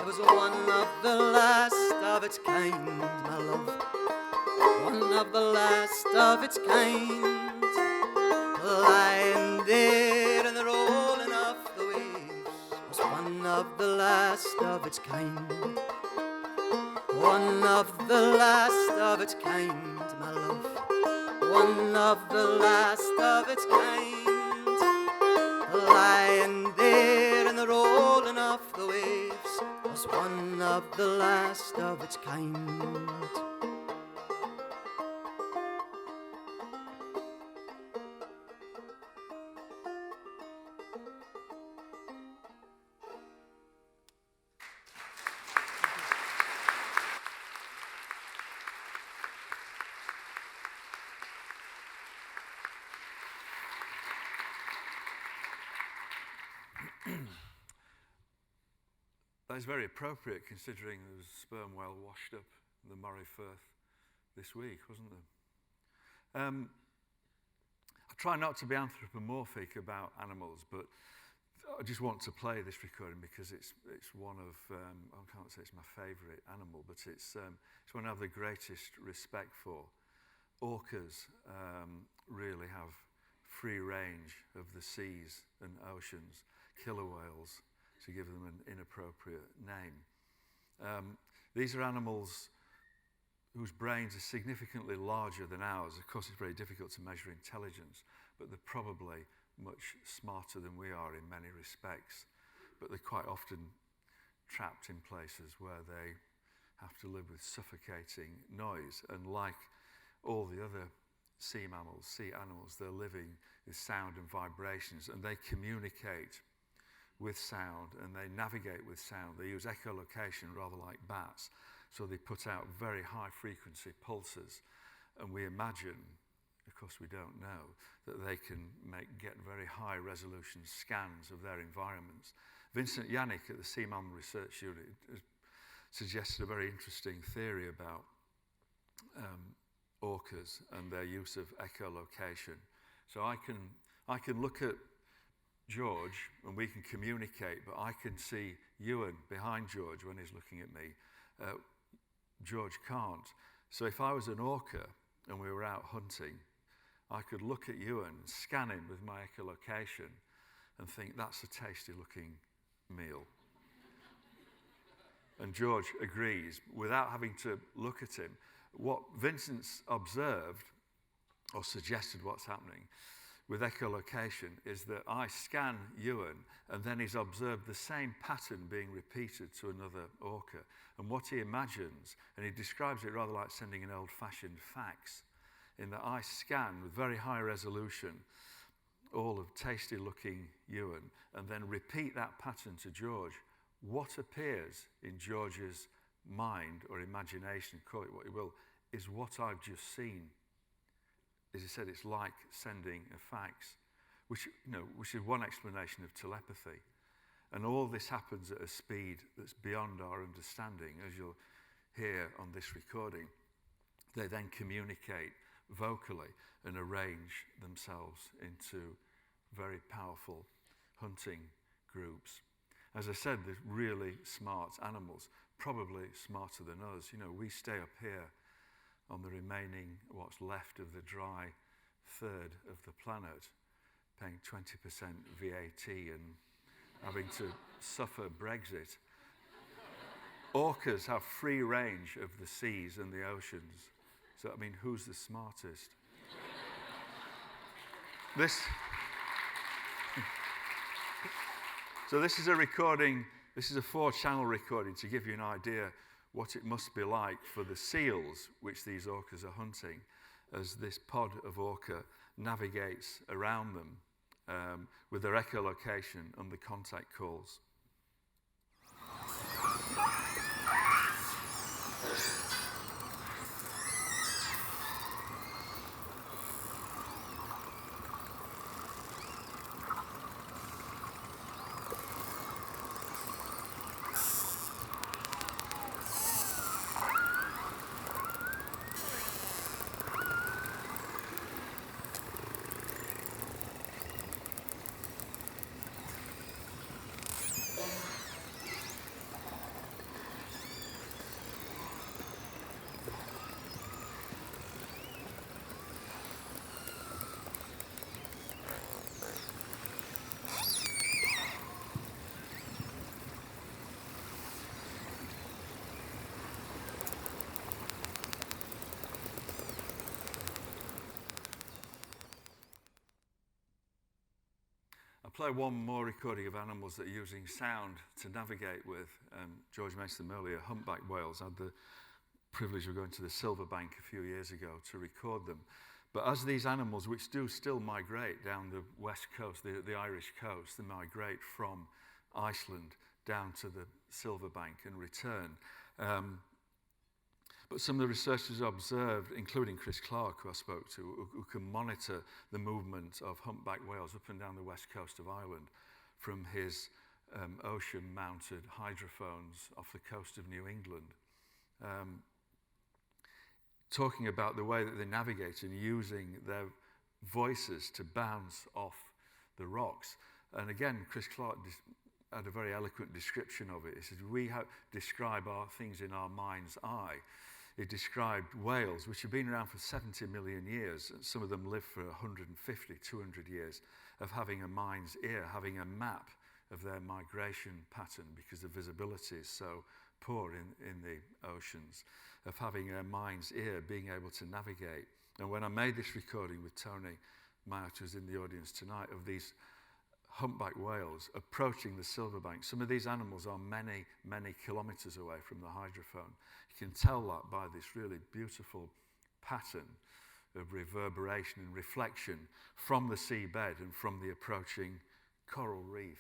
was one of the last of its kind, my love. One of the last of its kind, lying there in the rolling of the waves, was one of the last of its kind. One of the last of its kind, my love. One of the last of its kind, lying there in the rolling of the waves, was one of the last of its kind. That is very appropriate considering there was a sperm whale washed up in the Moray Firth this week, wasn't there? I try not to be anthropomorphic about animals, but I just want to play this recording because it's one of, I can't say it's my favourite animal, but it's one I have the greatest respect for. Orcas really have free range of the seas and oceans, killer whales, to give them an inappropriate name. These are animals whose brains are significantly larger than ours. Of course, it's very difficult to measure intelligence, but they're probably much smarter than we are in many respects. But they're quite often trapped in places where they have to live with suffocating noise. And like all the other sea animals, they're living with sound and vibrations, and they communicate with sound and they navigate with sound. They use echolocation rather like bats, so they put out very high frequency pulses, and we imagine, of course we don't know, that they can get very high resolution scans of their environments. Vincent Yannick at the Sea Mammal Research Unit suggested a very interesting theory about orcas and their use of echolocation. So I can look at George and we can communicate, but I can see Ewan behind George when he's looking at me. George can't. So if I was an orca and we were out hunting, I could look at Ewan, scan him with my echolocation and think that's a tasty looking meal. And George agrees without having to look at him. What Vincent's observed or suggested what's happening with echolocation is that I scan Ewan and then he's observed the same pattern being repeated to another orca. And what he imagines, and he describes it rather like sending an old-fashioned fax, in that I scan with very high resolution all of tasty-looking Ewan and then repeat that pattern to George. What appears in George's mind or imagination, call it what you will, is what I've just seen. As he said, it's like sending a fax, which is one explanation of telepathy. And all this happens at a speed that's beyond our understanding, as you'll hear on this recording. They then communicate vocally and arrange themselves into very powerful hunting groups. As I said, they're really smart animals, probably smarter than us. We stay up here on the remaining, what's left of the dry third of the planet, paying 20% VAT and having to suffer Brexit. Orcas have free range of the seas and the oceans. So, who's the smartest? So this is a recording, this is a 4-channel recording to give you an idea what it must be like for the seals which these orcas are hunting as this pod of orca navigates around them with their echolocation and the contact calls. play one more recording of animals that are using sound to navigate with. George mentioned them earlier, humpback whales. I had the privilege of going to the Silverbank a few years ago to record them. But as these animals, which do still migrate down the west coast, the Irish coast, they migrate from Iceland down to the Silverbank and return. But some of the researchers observed, including Chris Clark, who I spoke to, who can monitor the movement of humpback whales up and down the west coast of Ireland from his ocean-mounted hydrophones off the coast of New England. Talking about the way that they navigate and using their voices to bounce off the rocks. And again, Chris Clark had a very eloquent description of it. He says, we describe our things in our mind's eye. He described whales, which have been around for 70 million years, and some of them live for 150, 200 years, of having a mind's ear, having a map of their migration pattern because the visibility is so poor in the oceans, of having a mind's ear, being able to navigate. And when I made this recording with Tony Myatt, who's in the audience tonight, of these humpback whales approaching the Silverbank, some of these animals are many, many kilometres away from the hydrophone. You can tell that by this really beautiful pattern of reverberation and reflection from the seabed and from the approaching coral reef.